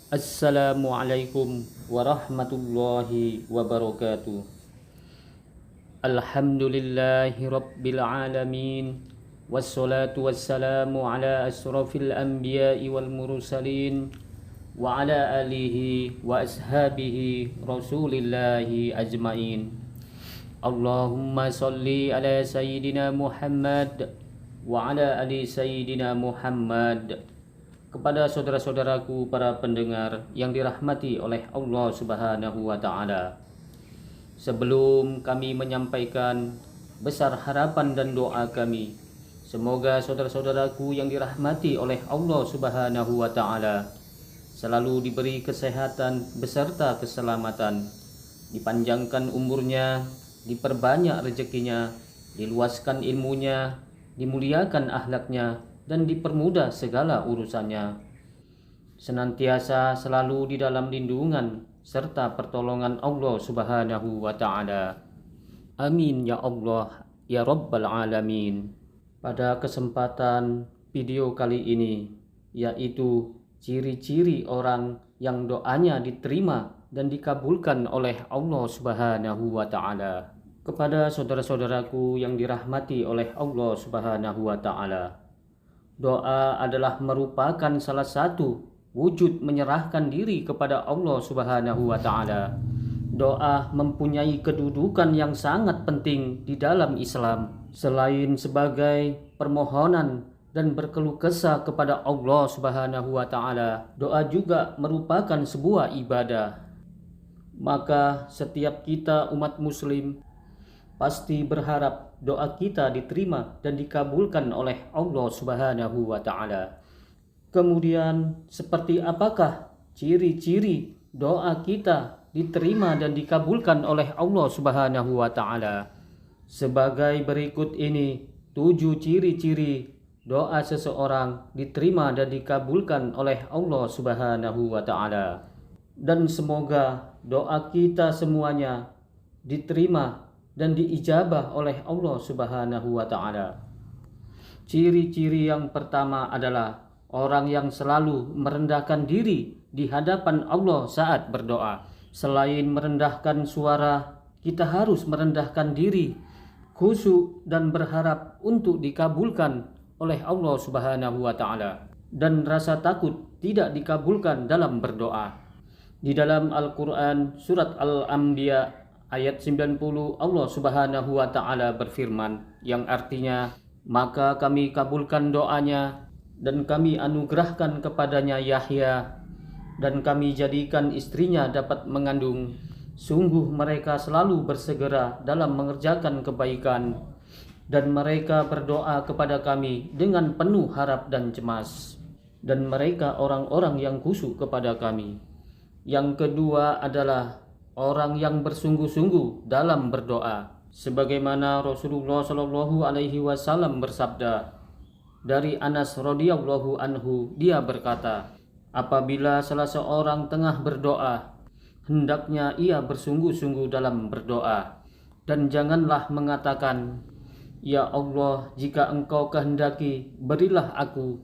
Assalamualaikum warahmatullahi wabarakatuh. Alhamdulillahi rabbil alamin. Wassalatu wassalamu ala asrafil anbiya'i wal mursalin wa ala alihi wa ashabihi rasulillahi ajmain. Allahumma salli ala sayyidina Muhammad wa ala ali sayyidina Muhammad. Kepada saudara-saudaraku para pendengar yang dirahmati oleh Allah Subhanahu wa taala. Sebelum kami menyampaikan besar harapan dan doa kami, semoga saudara-saudaraku yang dirahmati oleh Allah Subhanahu wa taala selalu diberi kesehatan beserta keselamatan, dipanjangkan umurnya, diperbanyak rezekinya, diluaskan ilmunya, dimuliakan akhlaknya, dan dipermudah segala urusannya. Senantiasa selalu di dalam lindungan serta pertolongan Allah Subhanahu wa taala. Amin ya Allah ya Rabbal alamin. Pada kesempatan video kali ini, yaitu ciri-ciri orang yang doanya diterima dan dikabulkan oleh Allah Subhanahu wa taala. Kepada saudara-saudaraku yang dirahmati oleh Allah Subhanahu wa taala, doa adalah merupakan salah satu wujud menyerahkan diri kepada Allah Subhanahu wa taala. Doa mempunyai kedudukan yang sangat penting di dalam Islam. Selain sebagai permohonan dan berkeluh kesah kepada Allah Subhanahu wa taala, doa juga merupakan sebuah ibadah. Maka setiap kita umat muslim pasti berharap doa kita diterima dan dikabulkan oleh Allah Subhanahu wa taala. Kemudian, seperti apakah ciri-ciri doa kita diterima dan dikabulkan oleh Allah Subhanahu wa taala? Sebagai berikut ini 7 ciri-ciri doa seseorang diterima dan dikabulkan oleh Allah Subhanahu wa taala. Dan semoga doa kita semuanya diterima dan diijabah oleh Allah Subhanahu wa taala. Ciri-ciri yang pertama adalah orang yang selalu merendahkan diri di hadapan Allah saat berdoa. Selain merendahkan suara, kita harus merendahkan diri, khusyuk dan berharap untuk dikabulkan oleh Allah Subhanahu wa taala, dan rasa takut tidak dikabulkan dalam berdoa. Di dalam Al-Qur'an surat Al-Anbiya ayat 90, Allah Subhanahu wa taala berfirman, yang artinya, maka kami kabulkan doanya dan kami anugerahkan kepadanya Yahya dan kami jadikan istrinya dapat mengandung. Sungguh mereka selalu bersegera dalam mengerjakan kebaikan dan mereka berdoa kepada kami dengan penuh harap dan cemas, dan mereka orang-orang yang khusyuk kepada kami. Yang kedua adalah orang yang bersungguh-sungguh dalam berdoa, sebagaimana Rasulullah Shallallahu Alaihi Wasallam bersabda dari Anas radhiyallahu anhu, dia berkata, apabila salah seorang tengah berdoa, hendaknya ia bersungguh-sungguh dalam berdoa, dan janganlah mengatakan, ya Allah, jika engkau kehendaki, berilah aku,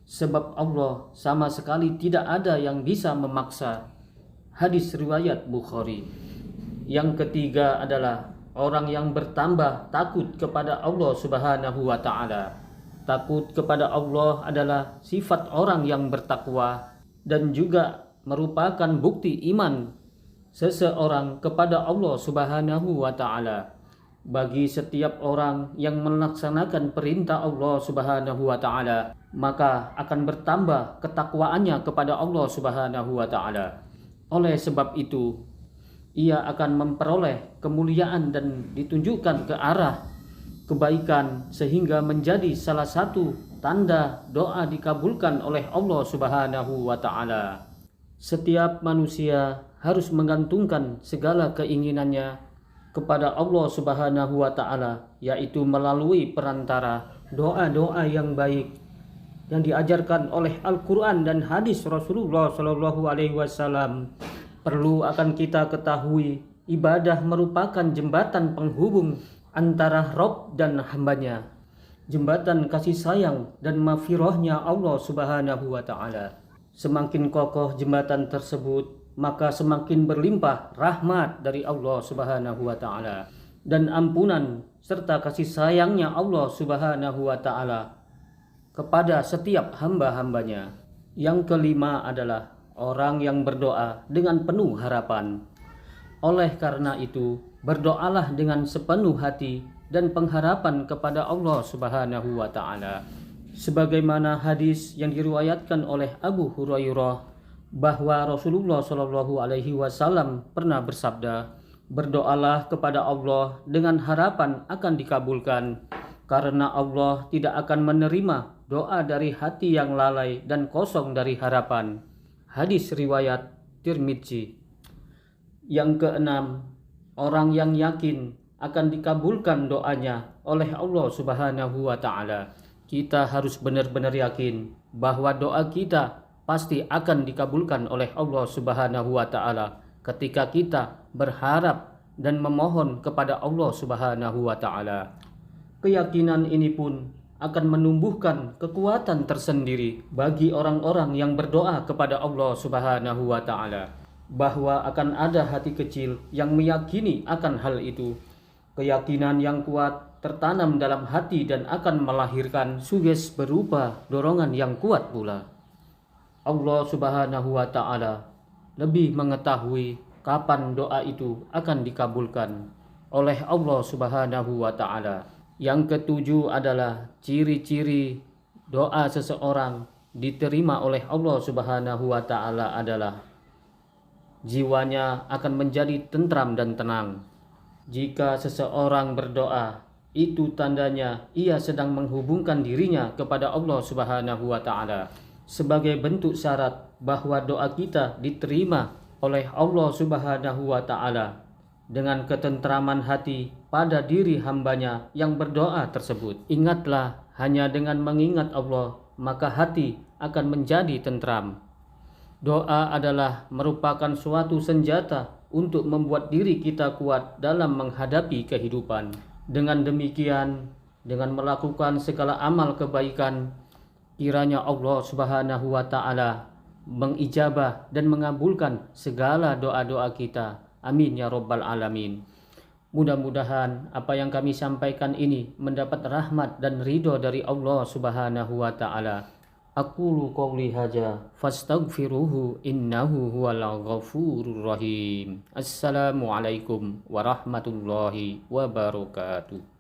sebab Allah sama sekali tidak ada yang bisa memaksa. Hadis riwayat Bukhari. Yang ketiga adalah orang yang bertambah takut kepada Allah Subhanahu wa taala. Takut kepada Allah adalah sifat orang yang bertakwa dan juga merupakan bukti iman seseorang kepada Allah Subhanahu wa taala. Bagi setiap orang yang melaksanakan perintah Allah Subhanahu wa taala, maka akan bertambah ketakwaannya kepada Allah Subhanahu wa taala. Oleh sebab itu, ia akan memperoleh kemuliaan dan ditunjukkan ke arah kebaikan sehingga menjadi salah satu tanda doa dikabulkan oleh Allah Subhanahu wa taala. Setiap manusia harus menggantungkan segala keinginannya kepada Allah Subhanahu wa taala, yaitu melalui perantara doa-doa yang baik yang diajarkan oleh Al-Quran dan hadis Rasulullah Shallallahu Alaihi Wasallam. Perlu akan kita ketahui, ibadah merupakan jembatan penghubung antara Rabb dan hambanya, jembatan kasih sayang dan maghfirahnya Allah Subhanahu wa taala. Semakin kokoh jembatan tersebut, maka semakin berlimpah rahmat dari Allah Subhanahu wa taala dan ampunan serta kasih sayangnya Allah Subhanahu wa taala kepada setiap hamba-hambanya. Yang kelima adalah orang yang berdoa dengan penuh harapan. Oleh karena itu, berdoalah dengan sepenuh hati dan pengharapan kepada Allah Subhanahu wa taala. Sebagaimana hadis yang diriwayatkan oleh Abu Hurairah bahwa Rasulullah Shallallahu alaihi wasallam pernah bersabda, "Berdoalah kepada Allah dengan harapan akan dikabulkan, karena Allah tidak akan menerima doa dari hati yang lalai dan kosong dari harapan." Hadis riwayat Tirmidzi. Yang keenam, orang yang yakin akan dikabulkan doanya oleh Allah Subhanahu wa taala. Kita harus benar-benar yakin bahwa doa kita pasti akan dikabulkan oleh Allah Subhanahu wa taala ketika kita berharap dan memohon kepada Allah Subhanahu wa taala. Keyakinan ini pun akan menumbuhkan kekuatan tersendiri bagi orang-orang yang berdoa kepada Allah Subhanahu wa taala, bahwa akan ada hati kecil yang meyakini akan hal itu. Keyakinan yang kuat tertanam dalam hati dan akan melahirkan suges berupa dorongan yang kuat pula. Allah Subhanahu wa taala lebih mengetahui kapan doa itu akan dikabulkan oleh Allah Subhanahu wa taala. Yang ketujuh adalah ciri-ciri doa seseorang diterima oleh Allah Subhanahu wa taala adalah jiwanya akan menjadi tentram dan tenang. Jika seseorang berdoa, itu tandanya ia sedang menghubungkan dirinya kepada Allah Subhanahu wa taala sebagai bentuk syarat bahwa doa kita diterima oleh Allah Subhanahu wa taala dengan ketentraman hati pada diri hambanya yang berdoa tersebut. Ingatlah, hanya dengan mengingat Allah maka hati akan menjadi tentram. Doa adalah merupakan suatu senjata untuk membuat diri kita kuat dalam menghadapi kehidupan. Dengan demikian, dengan melakukan segala amal kebaikan, kiranya Allah Subhanahu wa taala mengijabah dan mengabulkan segala doa-doa kita. Amin ya rabbal alamin. Mudah-mudahan apa yang kami sampaikan ini mendapat rahmat dan ridho dari Allah Subhanahu wa taala. Aqulu qouli hadza fastaghfiruhu innahu huwal ghafurur rahim. Assalamualaikum warahmatullahi wabarakatuh.